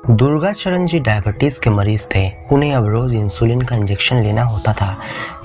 दुर्गाचरण जी diabetes के मरीज थे। उन्हें अब रोज इंसुलिन का इंजेक्शन लेना होता था।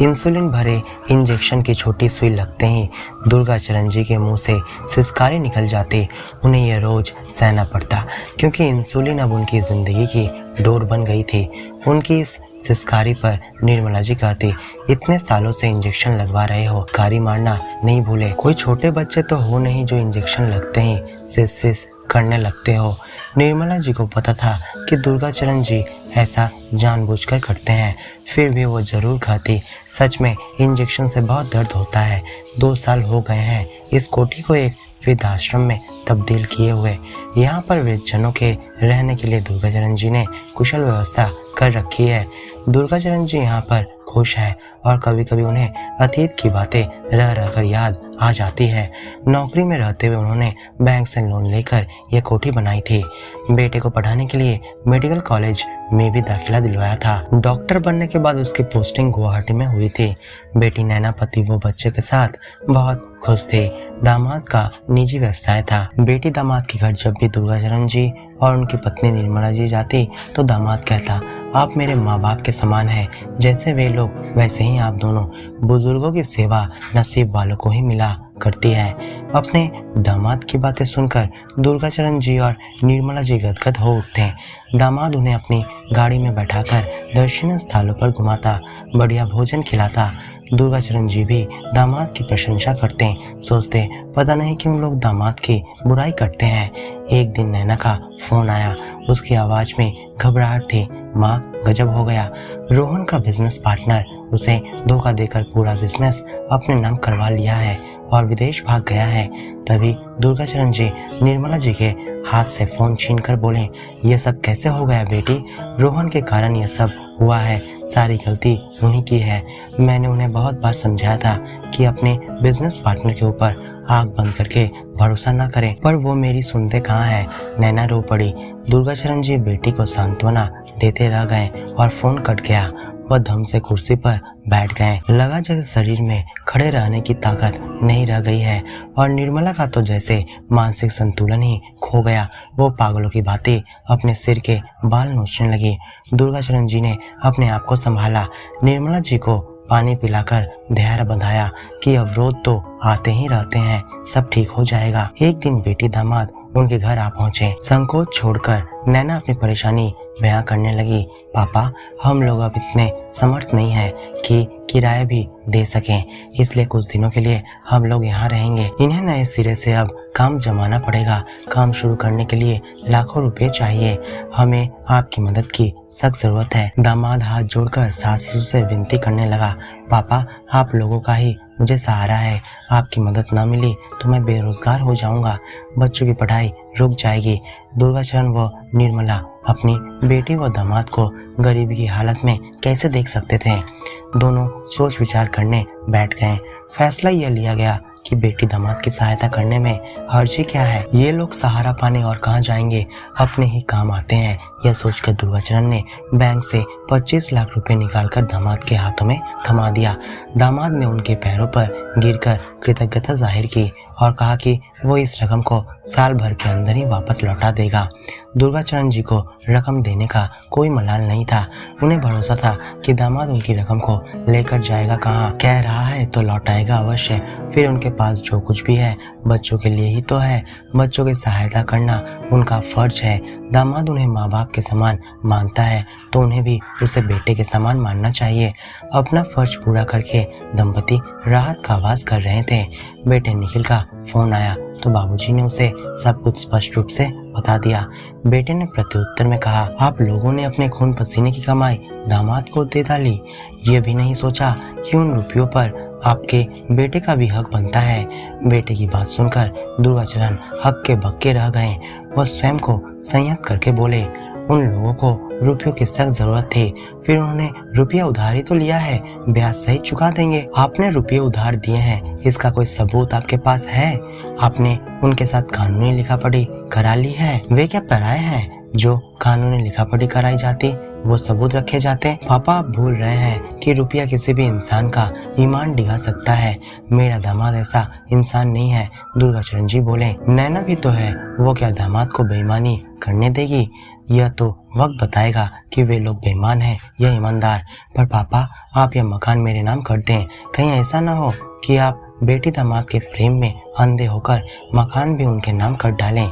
इंसुलिन भरे इंजेक्शन की छोटी सुई लगते ही दुर्गाचरण जी के मुंह से सिसकारी निकल जाती। उन्हें यह रोज सहना पड़ता क्योंकि इंसुलिन अब उनकी जिंदगी की डोर बन गई थी। उनकी इस सिसकारी पर निर्मला जी कहती, इतने सालों से इंजेक्शन लगवा रहे हो, कारी मारना नहीं भूले। कोई छोटे बच्चे तो हो नहीं जो इंजेक्शन लगते ही सिस सिस करने लगते हो। निर्मला जी को पता था कि दुर्गाचरण जी ऐसा जानबूझकर करते हैं, फिर भी वो जरूर कहती, सच में इंजेक्शन से बहुत दर्द होता है। 2 साल हो गए हैं इस कोठी को एक वृद्धाश्रम में तब्दील किए हुए। यहाँ पर वृद्धजनों के रहने के लिए दुर्गाचरण जी ने कुशल व्यवस्था कर रखी है। दुर्गाचरण जी यहाँ पर खुश है और कभी कभी उन्हें अतीत की बातें रह रहकर याद आ जाती है। नौकरी में रहते हुए उन्होंने बैंक से लोन लेकर यह कोठी बनाई थी। बेटे को पढ़ाने के लिए मेडिकल कॉलेज में भी दाखिला दिलवाया था। डॉक्टर बनने के बाद उसकी पोस्टिंग गुवाहाटी में हुई थी। बेटी नैना पति वो बच्चे के साथ बहुत खुश थे। दामाद का निजी व्यवसाय था। बेटी दामाद के घर जब भी दुर्गाचरण जी और उनकी पत्नी निर्मला जी जाती तो दामाद कहता, आप मेरे माँ बाप के समान हैं। जैसे वे लोग वैसे ही आप दोनों। बुजुर्गों की सेवा नसीब वालों को ही मिला करती है। अपने दामाद की बातें सुनकर दुर्गाचरण जी और निर्मला जी गदगद हो उठते। दामाद उन्हें अपनी गाड़ी में बैठाकर दर्शनीय स्थलों पर घुमाता, बढ़िया भोजन खिलाता। दुर्गाचरण जी भी दामाद की प्रशंसा करते, सोचते पता नहीं क्यों लोग दामाद की बुराई करते हैं। एक दिन नैना का फोन आया। उसकी आवाज में घबराहट थी। माँ, गजब हो गया। रोहन का बिजनेस पार्टनर उसे धोखा देकर पूरा बिजनेस अपने नाम करवा लिया है और विदेश भाग गया है। तभी दुर्गाचरण जी निर्मला जी के हाथ से फोन छीनकर बोले, ये सब कैसे हो गया बेटी? रोहन के कारण ये सब हुआ है। सारी गलती उन्हीं की है। मैंने उन्हें बहुत बार समझाया था कि अपने बिजनेस पार्टनर के ऊपर आंख बंद करके भरोसा न करें, पर वो मेरी सुनते कहाँ है। नैना रो पड़ी। दुर्गाचरण जी बेटी को सांत्वना देते रह गए और फोन कट गया। वह धम से कुर्सी पर बैठ गए। लगा जैसे शरीर में खड़े रहने की ताकत नहीं रह गई है और निर्मला का तो जैसे मानसिक संतुलन ही खो गया। वो पागलों की भांति अपने सिर के बाल नोचने लगी। दुर्गाचरण जी ने अपने आप को संभाला। निर्मला जी को पानी पिलाकर धैर्य बंधाया कि अवरोध तो आते ही रहते हैं, सब ठीक हो जाएगा। एक दिन बेटी दामाद उनके घर आ पहुंचे। संकोच छोड़कर नैना अपनी परेशानी बयां करने लगी। पापा, हम लोग अब इतने समर्थ नहीं हैं कि किराया भी दे सकें, इसलिए कुछ दिनों के लिए हम लोग यहाँ रहेंगे। इन्हें नए सिरे से अब काम जमाना पड़ेगा। काम शुरू करने के लिए लाखों रुपए चाहिए। हमें आपकी मदद की सख्त जरूरत है। दामाद हाथ जोड़कर सासू से विनती करने लगा, पापा, आप लोगों का ही मुझे सहारा है। आपकी मदद न मिली तो मैं बेरोजगार हो जाऊंगा। बच्चों की पढ़ाई रुक जाएगी। दुर्गाचरण व निर्मला अपनी बेटी व दामाद को गरीबी की हालत में कैसे देख सकते थे। दोनों सोच विचार करने बैठ गए। फैसला यह लिया गया कि बेटी दामाद की सहायता करने में हर्जी क्या है। ये लोग सहारा पाने और कहाँ जाएंगे, अपने ही काम आते हैं। यह सोचकर दुर्गाचरण ने बैंक से 25 लाख रुपए निकालकर दामाद के हाथों में थमा दिया। दामाद ने उनके पैरों पर गिरकर कृतज्ञता जाहिर की और कहा कि वो इस रकम को साल भर के अंदर ही वापस लौटा देगा। दुर्गाचरण जी को रकम देने का कोई मलाल नहीं था। उन्हें भरोसा था कि दामाद उनकी रकम को लेकर जाएगा कहाँ, कह रहा है तो लौटाएगा अवश्य। फिर उनके पास जो कुछ भी है बच्चों के लिए ही तो है। बच्चों की सहायता करना उनका फर्ज है। दामाद उन्हें माँ बाप के समान मानता है तो उन्हें भी उसे बेटे के समान मानना चाहिए। अपना फर्ज पूरा करके दंपति राहत का आवाज कर रहे थे। बेटे निखिल का फोन आया तो बाबूजी ने उसे सब कुछ स्पष्ट रूप से बता दिया। बेटे ने प्रत्युत्तर में कहा, आप लोगों ने अपने खून पसीने की कमाई दामाद को दे डाली। ये भी नहीं सोचा कि उन रुपयों पर आपके बेटे का भी हक बनता है। बेटे की बात सुनकर दुर्गाचरण हक के बक्के रह गए। वह स्वयं को संयत करके बोले, उन लोगों को रुपयों की सख्त जरूरत थी। फिर उन्होंने रुपया उधारी तो लिया है, ब्याज सहित चुका देंगे। आपने रुपये उधार दिए हैं, इसका कोई सबूत आपके पास है? आपने उनके साथ कानूनी लिखा पढ़ी करा ली है? वे क्या पराये हैं जो कानूनी लिखा पढ़ी कराई जाती? वो सबूत रखे जाते। पापा आप भूल रहे हैं कि रुपया किसी भी इंसान का ईमान डिगा सकता है। मेरा दामाद ऐसा इंसान नहीं है। दुर्गाचरण जी बोले, नैना भी तो है, वो क्या दामाद को बेईमानी करने देगी? यह तो वक्त बताएगा कि वे लोग बेईमान हैं या ईमानदार। पर पापा आप यह मकान मेरे नाम कर दें, कहीं ऐसा ना हो कि आप बेटी दामाद के प्रेम में अंधे होकर मकान भी उनके नाम कर डालें।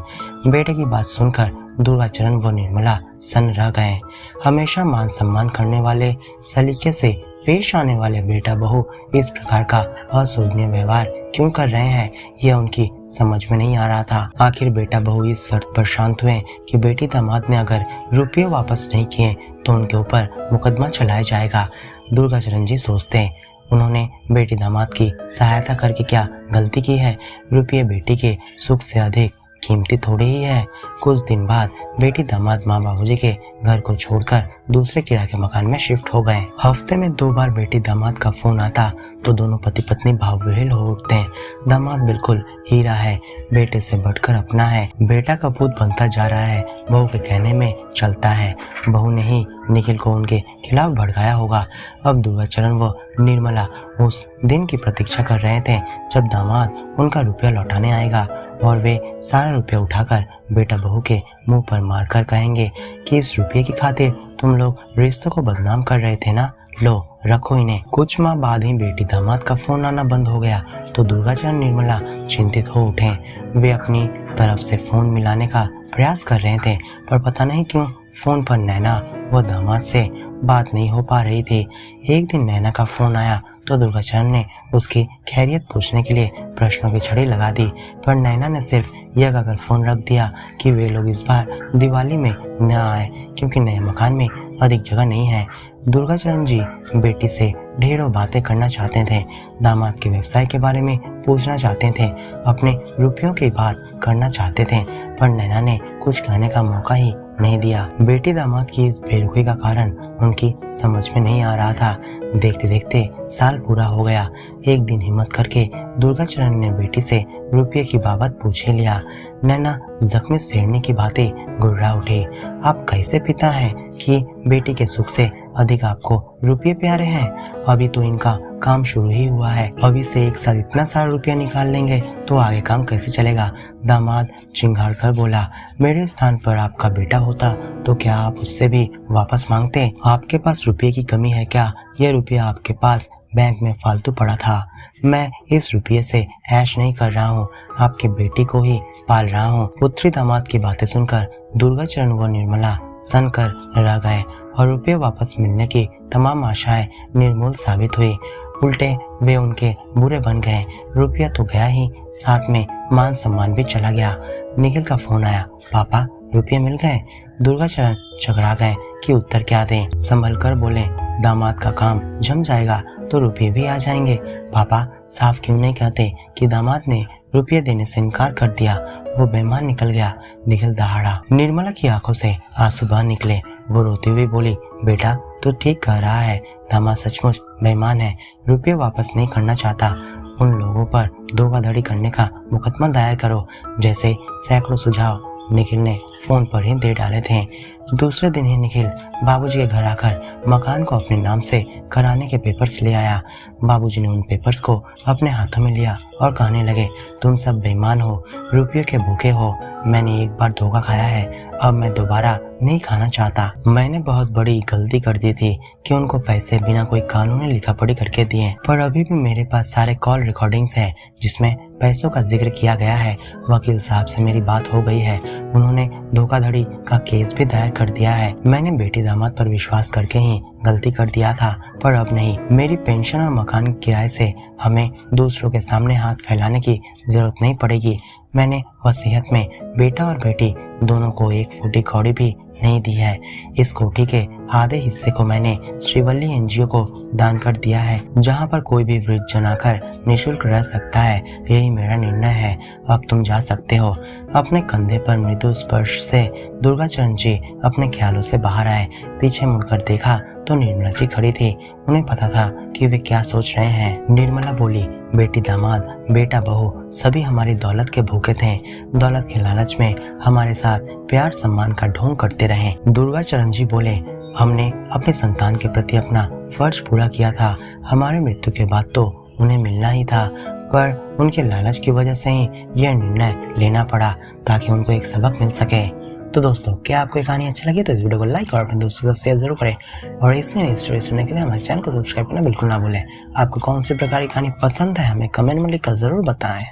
बेटे की बात सुनकर दुर्गाचरण व निर्मला सन्न रह गए। हमेशा मान सम्मान करने वाले, सलीके से पेश आने वाले बेटा बहू इस प्रकार का अशोभनीय व्यवहार क्यों कर रहे हैं, यह उनकी समझ में नहीं आ रहा था। आखिर बेटा बहू इस शर्त पर शांत हुए कि बेटी दामाद ने अगर रुपये वापस नहीं किए तो उनके ऊपर मुकदमा चलाया जाएगा। दुर्गाचरण जी सोचते, उन्होंने बेटी दामाद की सहायता करके क्या गलती की है? रुपये बेटी के सुख से अधिक कीमती थोड़ी ही है। कुछ दिन बाद बेटी दामाद माँ बाबूजी के घर को छोड़कर दूसरे किराए के मकान में शिफ्ट हो गए। हफ्ते में 2 बार बेटी दामाद का फोन आता तो दोनों पति पत्नी भावविह्वल हो उठते हैं। दामाद बिल्कुल हीरा है, बेटे से बढ़कर अपना है। बेटा कपूत बनता जा रहा है, बहू के कहने में चलता है। बहू ने ही निखिल को उनके खिलाफ भड़काया होगा। अब दुर्गाचरण व निर्मला उस दिन की प्रतीक्षा कर रहे थे जब दामाद उनका रुपया लौटाने आएगा और वे सारा रुपया उठाकर बेटा बहू के मुंह पर मारकर कहेंगे कि इस रुपये की खातिर तुम लोग रिश्तों को बदनाम कर रहे थे ना, लो रखो इन्हें। कुछ माह बाद ही बेटी दामाद का फोन आना बंद हो गया तो दुर्गाचरण निर्मला चिंतित हो उठे। वे अपनी तरफ से फोन मिलाने का प्रयास कर रहे थे पर पता नहीं क्यों फोन पर नैना व दामाद से बात नहीं हो पा रही थी। एक दिन नैना का फोन आया तो दुर्गाचरण ने उसकी खैरियत पूछने के लिए प्रश्नों की छड़ी लगा दी, पर नैना ने सिर्फ यह कहकर फोन रख दिया कि वे लोग इस बार दिवाली में न आए क्योंकि नए मकान में अधिक जगह नहीं है। दुर्गाचरण जी बेटी से ढेरों बातें करना चाहते थे, दामाद के व्यवसाय के बारे में पूछना चाहते थे, अपने रुपयों की बात करना चाहते थे, पर नैना ने कुछ कहने का मौका ही नहीं दिया। बेटी दामाद की इस बेरुखी का कारण उनकी समझ में नहीं आ रहा था। देखते देखते साल पूरा हो गया। एक दिन हिम्मत करके दुर्गाचरण ने बेटी से रुपये की बाबत पूछ ही लिया। नैना जख्मी शेरनी की बातें गुर्रा उठी। आप कैसे पिता हैं कि बेटी के सुख से अधिक आपको रुपये प्यारे हैं? अभी तो इनका काम शुरू ही हुआ है, अभी से एक साथ इतना सारा रुपया निकाल लेंगे तो आगे काम कैसे चलेगा? दामाद चिंगाड़ कर बोला, मेरे स्थान पर आपका बेटा होता तो क्या आप उससे भी वापस मांगते? आपके पास रुपये की कमी है क्या? यह रुपया आपके पास बैंक में फालतू पड़ा था। मैं इस रुपये से ऐश नहीं कर रहा हूँ, आपके बेटी को ही पाल रहा हूँ। पुत्री दामाद की बातें सुनकर दुर्गाचरण व निर्मला सन कर रह गए और रुपये वापस मिलने की तमाम आशाएं निर्मूल साबित हुई। उल्टे वे उनके बुरे बन गए। रुपया तो गया ही, साथ में मान सम्मान भी चला गया। निखिल का फोन आया, पापा रुपये मिल गए। दुर्गाचरण झगड़ा गए कि उत्तर क्या दें। संभल कर बोले, दामाद का काम जम जाएगा तो रुपये भी आ जाएंगे। पापा साफ क्यों नहीं कहते कि दामाद ने रुपये देने से इनकार कर दिया, वो बेईमान निकल गया। निखिल दहाड़ा। निर्मला की आंखों से आंसू बह निकले। वो रोती हुई बोली, बेटा तू ठीक कह रहा है, दामाद सचमुच बेईमान है, रुपये वापस नहीं करना चाहता। उन लोगों पर धोखाधड़ी करने का मुकदमा दायर करो। जैसे सैकड़ों सुझाव निखिल ने फोन पर ही दे डाले थे। दूसरे दिन ही निखिल बाबूजी के घर आकर मकान को अपने नाम से कराने के पेपर्स ले आया। बाबूजी ने उन पेपर्स को अपने हाथों में लिया और कहने लगे, तुम सब बेईमान हो, रुपये के भूखे हो। मैंने एक बार धोखा खाया है, अब मैं दोबारा नहीं खाना चाहता। मैंने बहुत बड़ी गलती कर दी थी कि उनको पैसे बिना कोई कानूनी लिखा पढ़ी करके दिए, पर अभी भी मेरे पास सारे कॉल रिकॉर्डिंग्स हैं जिसमें पैसों का जिक्र किया गया है। वकील साहब से मेरी बात हो गई है, उन्होंने धोखाधड़ी का केस भी दायर कर दिया है। मैंने बेटी दामाद पर विश्वास करके ही गलती कर दिया था, पर अब नहीं। मेरी पेंशन और मकान किराए से हमें दूसरों के सामने हाथ फैलाने की जरूरत नहीं पड़ेगी। मैंने वसीयत में बेटा और बेटी दोनों को एक फूटी कौड़ी भी नहीं दी है। इस कोठी के आधे हिस्से को मैंने श्रीवल्ली एनजीओ को दान कर दिया है, जहां पर कोई भी वृद्ध जन आकर निःशुल्क रह सकता है। यही मेरा निर्णय है, अब तुम जा सकते हो। अपने कंधे पर मृदु स्पर्श से दुर्गाचरण जी अपने ख्यालों से बाहर आए। पीछे मुड़कर देखा तो निर्मला जी खड़ी थी। उन्हें पता था कि वे क्या सोच रहे हैं। निर्मला बोली, बेटी दामाद बेटा बहू सभी हमारी दौलत के भूखे थे, दौलत के लालच में हमारे साथ प्यार सम्मान का ढोंग करते रहे। दुर्गाचरण जी बोले, हमने अपने संतान के प्रति अपना फर्ज पूरा किया था। हमारे मृत्यु के बाद तो उन्हें मिलना ही था, पर उनके लालच की वजह से ही यह निर्णय लेना पड़ा ताकि उनको एक सबक मिल सके। तो दोस्तों, क्या आपको ये कहानी अच्छी लगी तो इस वीडियो को लाइक और अपने दोस्तों के साथ शेयर जरूर करें और इससे नई स्टोरी सुनने के लिए हमारे चैनल को सब्सक्राइब करना बिल्कुल ना भूलें। आपको कौन सी प्रकार की कहानी पसंद है हमें कमेंट में लिखकर जरूर बताएं।